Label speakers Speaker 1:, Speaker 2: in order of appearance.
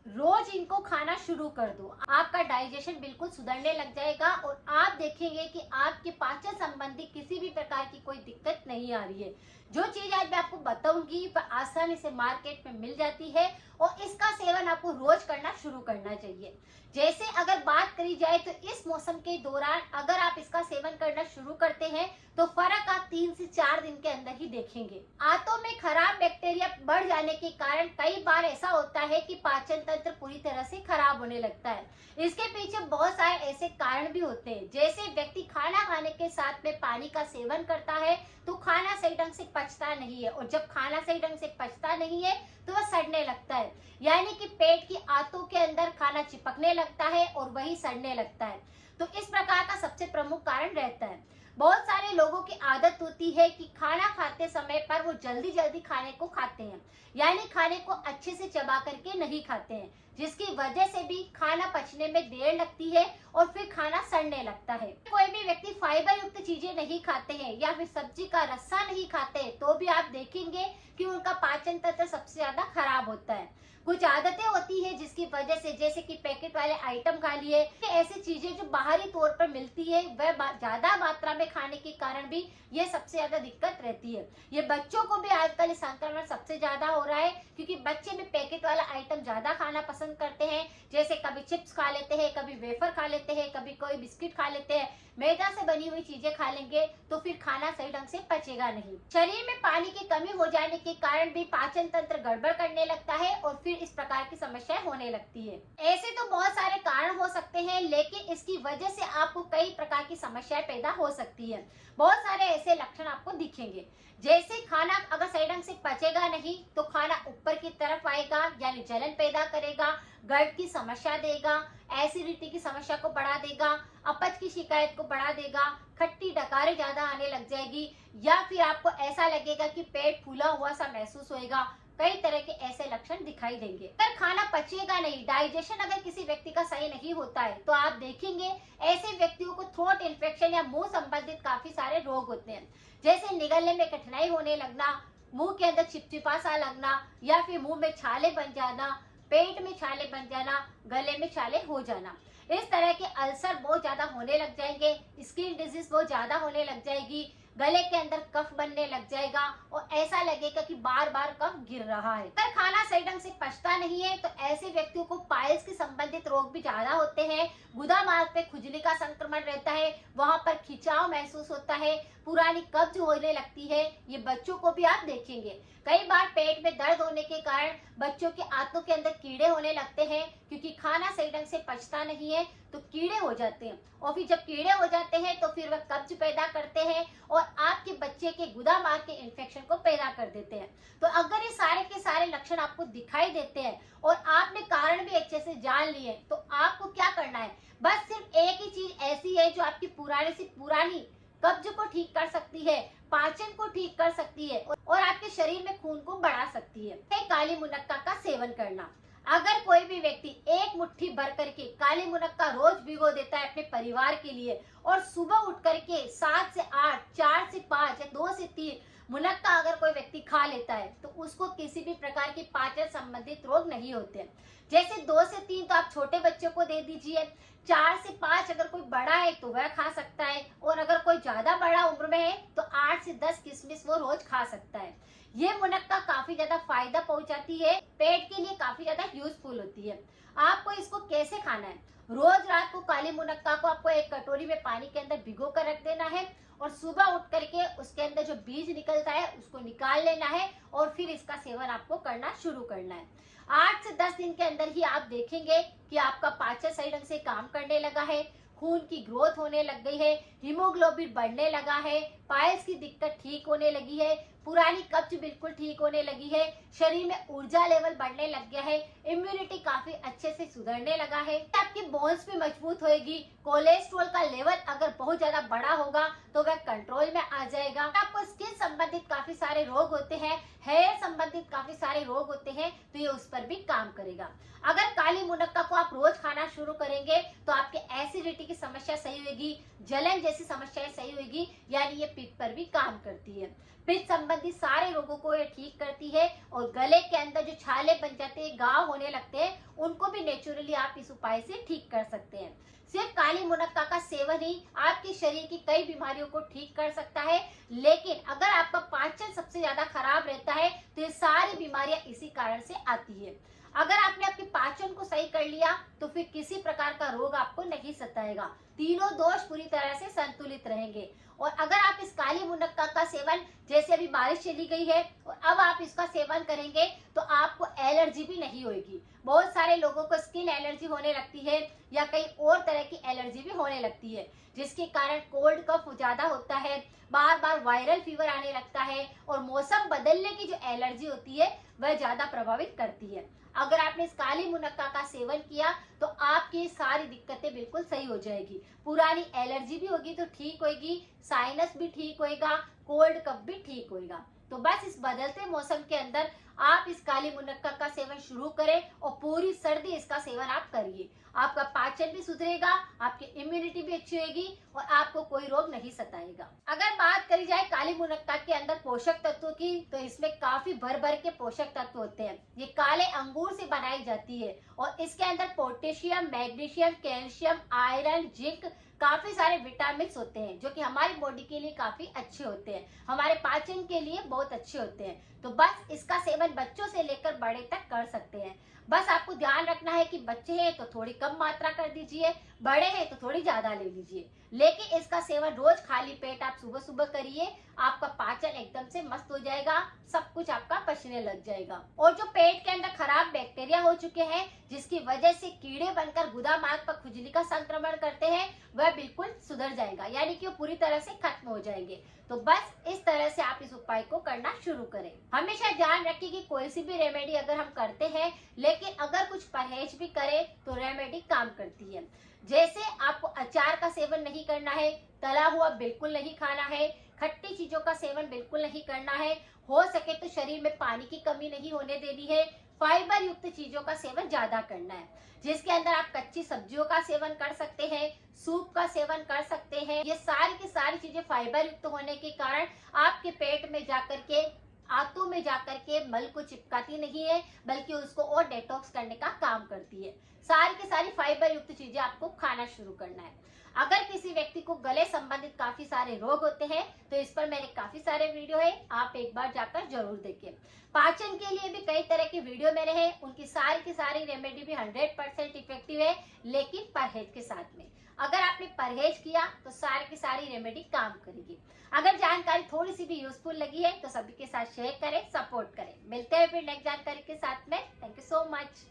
Speaker 1: रोज इनको खाना शुरू कर दो, आपका डाइजेशन बिल्कुल सुधरने लग जाएगा और आप देखेंगे कि आपके पाचन संबंधी किसी भी प्रकार की कोई दिक्कत नहीं आ रही है। जो चीज आज मैं आपको बताऊंगी वह आसानी से मार्केट में मिल जाती है और इसका सेवन आपको रोज करना शुरू करना चाहिए। जैसे अगर बात करी जाए तो इस मौसम के दौरान अगर आप इसका सेवन करना शुरू करते हैं तो फर्क आप 3 से 4 दिन के अंदर ही देखेंगे। आंतों में खराब बैक्टीरिया बढ़ जाने के कारण कई बार ऐसा होता है कि पाचन तंत्र पूरी तरह से खराब होने लगता है। इसके पीछे बहुत सारे ऐसे कारण भी होते हैं, जैसे व्यक्ति खाना खाने के साथ में पानी का सेवन करता है तो खाना सही ढंग से पचता नहीं है और जब खाना सही ढंग से पचता नहीं है तो वह सड़ने लगता है, यानी कि पेट की आंतों के अंदर खाना चिपकने लगता है और वही सड़ने लगता है। तो इस प्रकार का सबसे प्रमुख कारण रहता है। बहुत सारे लोगों की आदत होती है कि खाना खाते समय पर वो जल्दी जल्दी खाने को खाते हैं, यानी खाने को अच्छे से चबा करके नहीं खाते हैं, जिसकी वजह से भी खाना पचने में देर लगती है और फिर खाना सड़ने लगता है। कोई भी व्यक्ति फाइबर युक्त चीजें नहीं खाते हैं या फिर सब्जी का रस्सा नहीं खाते हैं तो भी आप देखेंगे कि उनका पाचन तंत्र सबसे ज्यादा खराब होता है। कुछ आदतें होती है जिसकी वजह से, जैसे कि पैकेट वाले आइटम खा लिए, ऐसी चीजें जो बाहरी तौर पर मिलती है वह ज्यादा मात्रा में खाने के कारण भी ये सबसे ज्यादा दिक्कत रहती है। ये बच्चों को भी आजकल संक्रमण सबसे ज्यादा हो रहा है क्योंकि बच्चे भी पैकेट वाला आइटम ज्यादा खाना पसंद करते हैं। जैसे कभी चिप्स खा लेते हैं, कभी वेफर खा लेते हैं, कभी कोई बिस्किट खा लेते हैं। मैदा से बनी हुई चीजें खा लेंगे तो फिर खाना सही ढंग से पचेगा नहीं। शरीर में पानी की कमी हो जाने के कारण भी पाचन तंत्र गड़बड़ करने लगता है और फिर इस प्रकार की समस्याएं होने लगती है। ऐसे तो बहुत सारे कारण हो सकते हैं, लेकिन इसकी वजह से आपको कई प्रकार की समस्याएं पैदा हो सकती है। बहुत सारे ऐसे लक्षण आपको दिखेंगे, जैसे खाना अगर सही ढंग से पचेगा नहीं तो खाना ऊपर की तरफ आएगा, यानी जलन पैदा करेगा, गर्द की समस्या देगा, एसिडिटी की समस्या को बढ़ा देगा, अपच की शिकायत को बढ़ा देगा, खट्टी डकारें ज्यादा आने लग जाएगी, या फिर आपको ऐसा लगेगा कि पेट फूला हुआ सा महसूस होएगा। कई तरह के ऐसे लक्षण दिखाई देंगे। अगर खाना पचेगा नहीं, डाइजेशन अगर किसी व्यक्ति का सही नहीं होता है तो आप देखेंगे ऐसे व्यक्तियों को थ्रोट इन्फेक्शन या मुंह संबंधित काफी सारे रोग होते हैं, जैसे निगलने में कठिनाई होने लगना, मुंह के अंदर चिपचिपा सा लगना, या फिर मुंह में छाले बन जाना, पेट में छाले बन जाना, गले में छाले हो जाना। इस तरह के अल्सर बहुत ज्यादा होने लग जाएंगे, स्किन डिजीज बहुत ज्यादा होने लग जाएगी, गले के अंदर कफ बनने लग जाएगा और ऐसा लगेगा कि बार बार कफ गिर रहा है। अगर खाना सही ढंग से पचता नहीं है तो ऐसे व्यक्तियों को पाइल्स के संबंधित रोग भी ज्यादा होते हैं। गुदा मार्ग पे खुजली का संक्रमण रहता है, वहां पर खिंचाव महसूस होता है, पुरानी कब्ज होने लगती है। ये बच्चों को भी आप देखेंगे। कई बार पेट में दर्द होने के कारण बच्चों के आंतों के अंदर कीड़े होने लगते हैं, क्योंकि खाना सही ढंग से पचता नहीं है तो कीड़े हो जाते हैं और फिर जब कीड़े हो जाते हैं तो फिर वह कब्ज पैदा करते हैं और आपके बच्चे के गुदा मार्ग के इन्फेक्शन को पैदा कर देते हैं। तो अगर ये सारे के सारे लक्षण आपको दिखाई देते हैं और आपने कारण भी अच्छे से जान लिए तो आपको क्या करना है, बस सिर्फ एक ही चीज ऐसी है जो आपकी पुराने से पुरानी कब्ज को ठीक कर सकती है, पाचन को ठीक कर सकती है और आपके शरीर में खून को बढ़ा सकती है। काली मुनक्का का सेवन करना। अगर कोई भी व्यक्ति एक मुट्ठी भर करके काली मुनक्का रोज भिगो देता है अपने परिवार के लिए और सुबह उठ करके 7 से 8, 4 से 5 या 2 से 3 मुनक्का अगर कोई व्यक्ति खा लेता है तो उसको किसी भी प्रकार की पाचन संबंधित रोग नहीं होते। जैसे 2 से 3 तो आप छोटे बच्चों को दे दीजिए, 4 से 5 अगर कोई बड़ा है तो वह खा सकता है, और अगर कोई ज्यादा बड़ा उम्र में है तो 8 से 10 किशमिश वो रोज खा सकता है। ये मुनक्का काफी ज्यादा फायदा पहुंचाती है, पेट के लिए काफी ज्यादा यूजफुल होती है। आपको इसको कैसे खाना है, रोज रात को काली मुनक्का को आपको एक कटोरी में पानी के अंदर भिगो कर रख देना है और सुबह उठ करके उसके अंदर जो बीज निकलता है उसको निकाल लेना है और फिर इसका सेवन आपको करना शुरू करना है। 8 से 10 दिन के अंदर ही आप देखेंगे कि आपका पाचन सही ढंग से काम करने लगा है, खून की ग्रोथ होने लग गई है, हीमोग्लोबिन बढ़ने लगा है, पाइल्स की दिक्कत ठीक होने लगी है, पुरानी कब्ज बिल्कुल ठीक होने लगी है, शरीर में ऊर्जा लेवल बढ़ने लग गया है, इम्यूनिटी काफी अच्छे से सुधरने लगा है, आपकी बोन्स भी मजबूत होएगी, कोलेस्ट्रॉल का लेवल अगर बहुत ज्यादा बड़ा होगा तो वह कंट्रोल में आ जाएगा। आपको स्किन संबंधित काफी सारे रोग होते हैं, हेयर संबंधित काफी सारे रोग होते हैं, तो ये उस पर भी काम करेगा। अगर काली मुनक्का को आप रोज खाना शुरू करेंगे तो आपके एसिडिटी की समस्या सही होगी, जलन जैसी समस्याएं सही होगी, यानी ये पित्त पर भी काम करती है। पित्त संबंधी सारे रोगों को ये ठीक करती है और गले के अंदर जो छाले बन जाते हैं, घाव होने लगते हैं, उनको भी नेचुरली आप इस उपाय से ठीक कर सकते हैं। सिर्फ काली मुनक्का का सेवन ही आपके शरीर की कई बीमारियों को ठीक कर सकता है, लेकिन अगर आपका पाचन सबसे ज्यादा खराब रहता है तो ये सारी बीमारियां इसी कारण से आती है। अगर आपने आपके पाचन को सही कर लिया तो फिर किसी प्रकार का रोग आपको नहीं सताएगा, तीनों दोष पूरी तरह से संतुलित रहेंगे। और अगर आप इस काली मुनक्का का सेवन, जैसे अभी बारिश चली गई है और अब आप इसका सेवन करेंगे तो आपको एलर्जी भी नहीं होगी। बहुत सारे लोगों को स्किन एलर्जी होने लगती है या कई और तरह की एलर्जी भी होने लगती है, जिसके कारण कोल्ड कफ ज्यादा होता है, बार बार वायरल फीवर आने लगता है और मौसम बदलने की जो एलर्जी होती है वह ज्यादा प्रभावित करती है। अगर आपने इस काली मुनक्का का सेवन किया तो आपकी सारी दिक्कतें बिल्कुल सही हो जाएगी। पुरानी एलर्जी भी होगी तो ठीक होगी, साइनस भी ठीक होएगा, कोल्ड कफ भी ठीक होएगा। तो बस इस बदलते मौसम के अंदर आप इस काली मुनक्का का सेवन शुरू करें और पूरी सर्दी इसका सेवन आप करिए। आपका पाचन भी सुधरेगा, आपकी इम्यूनिटी भी अच्छी होगी और आपको कोई रोग नहीं सताएगा। अगर बात करी जाए काली मुनक्का के अंदर पोषक तत्वों की, तो इसमें काफी भर भर के पोषक तत्व होते हैं। ये काले अंगूर से बनाई जाती है और इसके अंदर potassium, magnesium, calcium, iron, zinc, काफी सारे विटामिन होते हैं जो कि हमारी बॉडी के लिए काफी अच्छे होते हैं, हमारे पाचन के लिए बहुत अच्छे होते हैं। तो बस इसका सेवन बच्चों से लेकर बड़े तक कर सकते हैं। बस आपको ध्यान रखना है कि बच्चे हैं तो थोड़ी कम मात्रा कर दीजिए, बड़े हैं तो थोड़ी ज्यादा ले लीजिए, लेकिन इसका सेवन रोज खाली पेट आप सुबह सुबह करिए। आपका पाचन एकदम से मस्त हो जाएगा, सब कुछ आपका पचने लग जाएगा और जो पेट के अंदर खराब बैक्टीरिया हो चुके हैं, जिसकी वजह से कीड़े बनकर गुदा मार्ग पर खुजली का संक्रमण करते हैं, वह बिल्कुल सुधर जाएगा, यानी कि वो पूरी तरह से खत्म हो जाएंगे। तो बस इस तरह से आप इस उपाय को करना शुरू करें। हमेशा ध्यान रखिए कि कोई सी भी रेमेडी अगर हम करते हैं, लेकिन अगर कुछ परहेज भी करें तो रेमेडी काम करती है। जैसे आपको अचार का सेवन नहीं करना है, तला हुआ बिल्कुल नहीं खाना है, खट्टी चीजों का सेवन बिल्कुल नहीं करना है, हो सके तो शरीर में पानी की कमी नहीं होने देनी है, फाइबर युक्त चीजों का सेवन ज्यादा करना है, जिसके अंदर आप कच्ची सब्जियों का सेवन कर सकते हैं, सूप का सेवन कर सकते हैं। ये सारी की सारी चीजें फाइबर युक्त होने के कारण आपके पेट में जाकर के, आंतों में जाकर के मल को चिपकाती नहीं है, बल्कि उसको और डिटॉक्स करने का काम करती है। सारी की सारी फाइबर युक्त चीजें आपको खाना शुरू करना है। अगर किसी व्यक्ति को गले संबंधित काफी सारे रोग होते हैं तो इस पर मेरे काफी सारे वीडियो है, आप एक बार जाकर जरूर देखिए। पाचन के लिए भी कई तरह के वीडियो मेरे हैं, उनकी सारी की सारी रेमेडी भी 100% इफेक्टिव है, लेकिन परहेज के साथ में। अगर आपने परहेज किया तो सारी की सारी रेमेडी काम करेगी। अगर जानकारी थोड़ी सी भी यूजफुल लगी है तो सभी के साथ शेयर करें, सपोर्ट करें। मिलते हैं फिर नेक्स्ट जानकारी के साथ में। Thank you so much.